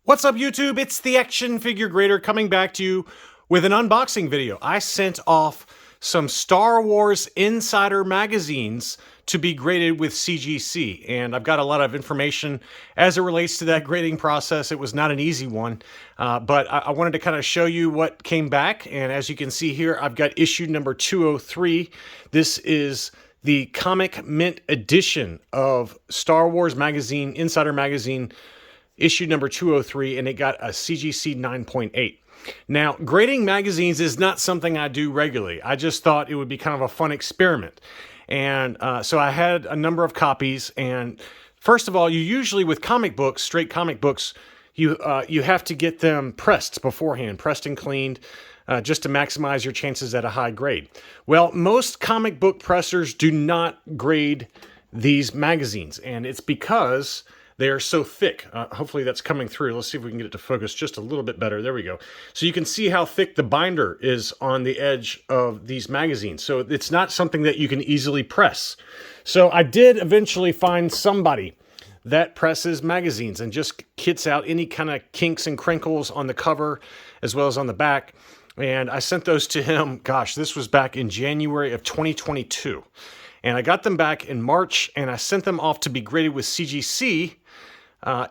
What's up, YouTube? It's the Action Figure Grader coming back to you with an unboxing video. I sent off some Star Wars Insider magazines to be graded with CGC, and I've got a lot of information as it relates to that grading process. It was not an easy one, but I wanted to kind of show you what came back, and as you can see here, I've got issue number 203. This is the Comic Mint edition of Star Wars Magazine, Insider Magazine, issue number 203, and it got a CGC 9.8. Now, grading magazines is not something I do regularly. I just thought it would be kind of a fun experiment. And so I had a number of copies. And first of all, you usually, with comic books, straight comic books, you have to get them pressed beforehand, pressed and cleaned, just to maximize your chances at a high grade. Well, most comic book pressers do not grade these magazines, and it's because they are so thick. Hopefully that's coming through. Let's see if we can get it to focus just a little bit better. There we go. So you can see how thick the binder is on the edge of these magazines. So it's not something that you can easily press. So I did eventually find somebody that presses magazines and just kits out any kind of kinks and crinkles on the cover as well as on the back. And I sent those to him. Gosh, this was back in January of 2022. And I got them back in March, and I sent them off to be graded with CGC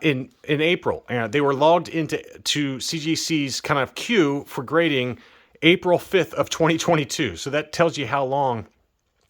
in April. And they were logged into CGC's kind of queue for grading April 5th of 2022. So that tells you how long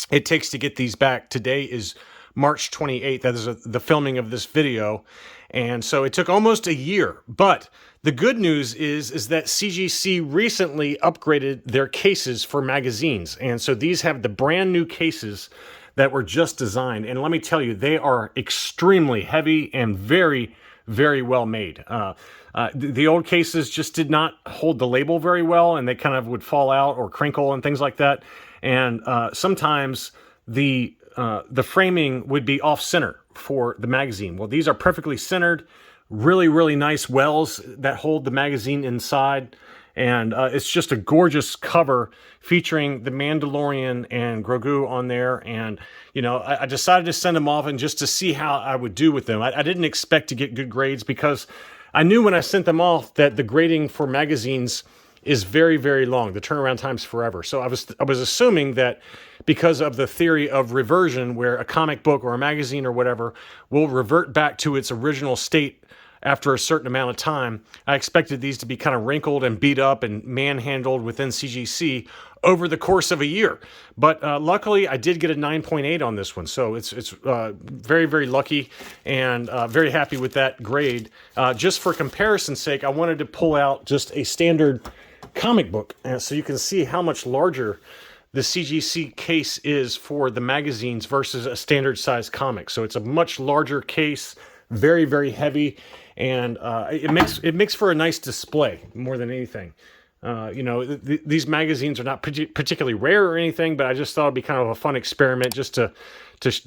it takes to get these back. Today is March 28th. That is the filming of this video. And so it took almost a year. But the good news is that CGC recently upgraded their cases for magazines. And so these have the brand new cases that were just designed. And let me tell you, they are extremely heavy and very, very well made. The old cases just did not hold the label very well, and they kind of would fall out or crinkle and things like that. And sometimes the framing would be off-center for the magazine. Well, these are perfectly centered, really, really nice wells that hold the magazine inside. And it's just a gorgeous cover featuring the Mandalorian and Grogu on there. And, you know, I decided to send them off and just to see how I would do with them. I didn't expect to get good grades because I knew when I sent them off that the grading for magazines is very, very long. The turnaround time's forever. So I was assuming that because of the theory of reversion, where a comic book or a magazine or whatever will revert back to its original state after a certain amount of time, I expected these to be kind of wrinkled and beat up and manhandled within CGC over the course of a year. But luckily, I did get a 9.8 on this one. So it's very, very lucky and very happy with that grade. Just for comparison's sake, I wanted to pull out just a standard comic book so you can see how much larger the CGC case is for the magazines versus a standard size comic. So it's a much larger case, very, very heavy, and it makes for a nice display more than anything. You know, these magazines are not particularly rare or anything, but I just thought it'd be kind of a fun experiment just to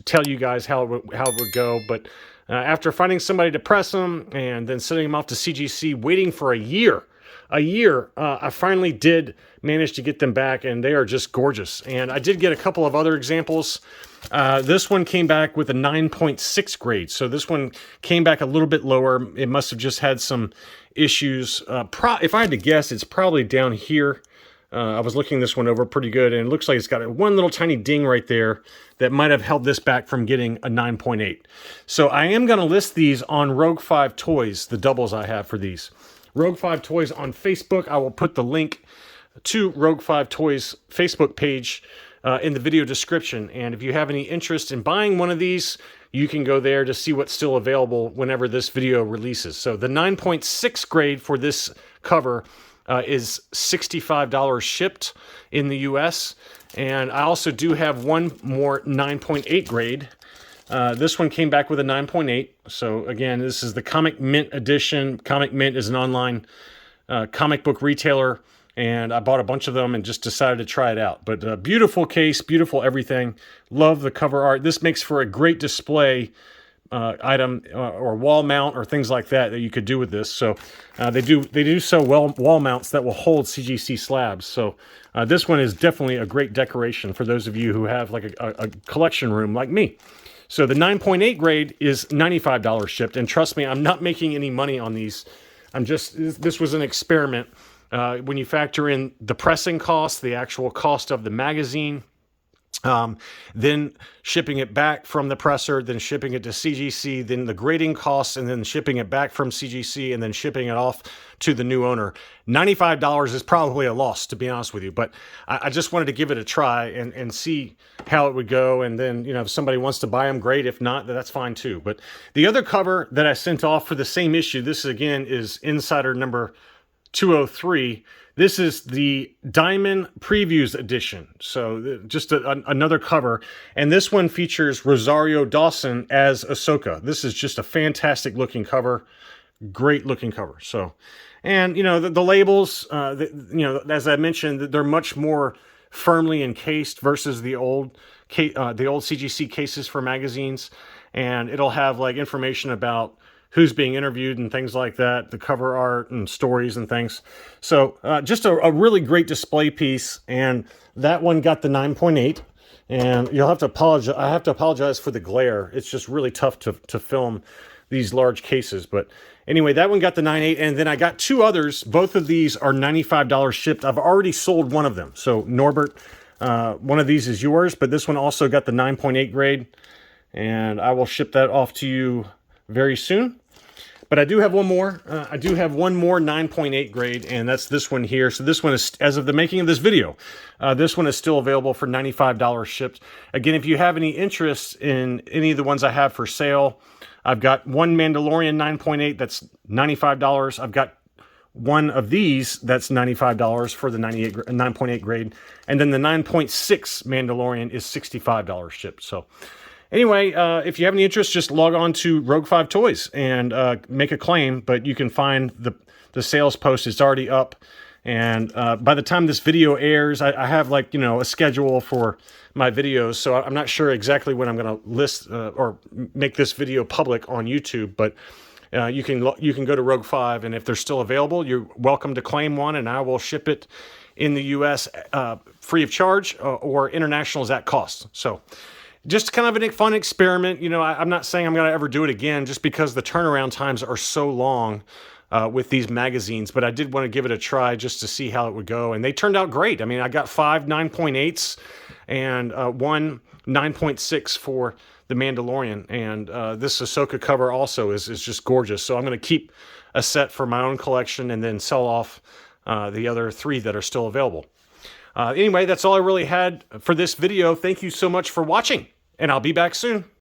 tell you guys how it would go. But after finding somebody to press them and then sending them off to CGC, waiting for a year, I finally did manage to get them back, and they are just gorgeous. And I did get a couple of other examples. This one came back with a 9.6 grade. So this one came back a little bit lower. It must have just had some issues. If I had to guess, it's probably down here. I was looking this one over pretty good, and it looks like it's got one little tiny ding right there that might have held this back from getting a 9.8. So I am going to list these on Rogue 5 Toys, the doubles I have for these. Rogue 5 Toys on Facebook. I will put the link to Rogue 5 Toys Facebook page in the video description. And if you have any interest in buying one of these, you can go there to see what's still available whenever this video releases. So the 9.6 grade for this cover is $65 shipped in the US. And I also do have one more 9.8 grade. This one came back with a 9.8. So again, this is the Comic Mint edition. Comic Mint is an online comic book retailer, and I bought a bunch of them and just decided to try it out. But beautiful case, beautiful everything. Love the cover art. This makes for a great display item or wall mount or things like that you could do with this. So they do so well wall mounts that will hold CGC slabs. So this one is definitely a great decoration for those of you who have like a collection room like me. So the 9.8 grade is $95 shipped, and trust me, I'm not making any money on these. This was an experiment. When you factor in the pressing cost, the actual cost of the magazine, then shipping it back from the presser, then shipping it to CGC, then the grading costs, and then shipping it back from CGC, and then shipping it off to the new owner. $95 is probably a loss, to be honest with you, but I just wanted to give it a try and see how it would go. And then, if somebody wants to buy them, great. If not, that's fine too. But the other cover that I sent off for the same issue, this again is Insider number 203. This is the Diamond Previews edition. So just another cover. And this one features Rosario Dawson as Ahsoka. This is just a fantastic looking cover. Great looking cover. So, and the labels, as I mentioned, they're much more firmly encased versus the old CGC cases for magazines. And it'll have like information about who's being interviewed and things like that, the cover art and stories and things. So just a really great display piece. And that one got the 9.8. And you'll have to apologize. I have to apologize for the glare. It's just really tough to film these large cases. But anyway, that one got the 9.8. And then I got two others. Both of these are $95 shipped. I've already sold one of them. So Norbert, one of these is yours. But this one also got the 9.8 grade. And I will ship that off to you very soon. But I do have one more. I do have one more 9.8 grade, and that's this one here. So this one is, as of the making of this video, this one is still available for $95 shipped. Again, if you have any interest in any of the ones I have for sale, I've got one Mandalorian 9.8 that's $95. I've got one of these that's $95 for the 9.8 grade. And then the 9.6 Mandalorian is $65 shipped. So anyway, if you have any interest, just log on to Rogue 5 Toys and make a claim. But you can find the sales post. It's already up. And by the time this video airs, I have a schedule for my videos. So I'm not sure exactly when I'm going to list or make this video public on YouTube. But you can go to Rogue 5, and if they're still available, you're welcome to claim one, and I will ship it in the U.S. Free of charge, or international is at cost. So just kind of a fun experiment. I'm not saying I'm going to ever do it again just because the turnaround times are so long with these magazines, but I did want to give it a try just to see how it would go. And they turned out great. I mean, I got 5 9.8s and one 9.6 for the Mandalorian. And this Ahsoka cover also is just gorgeous. So I'm going to keep a set for my own collection and then sell off the other 3 that are still available. Anyway, that's all I really had for this video. Thank you so much for watching, and I'll be back soon.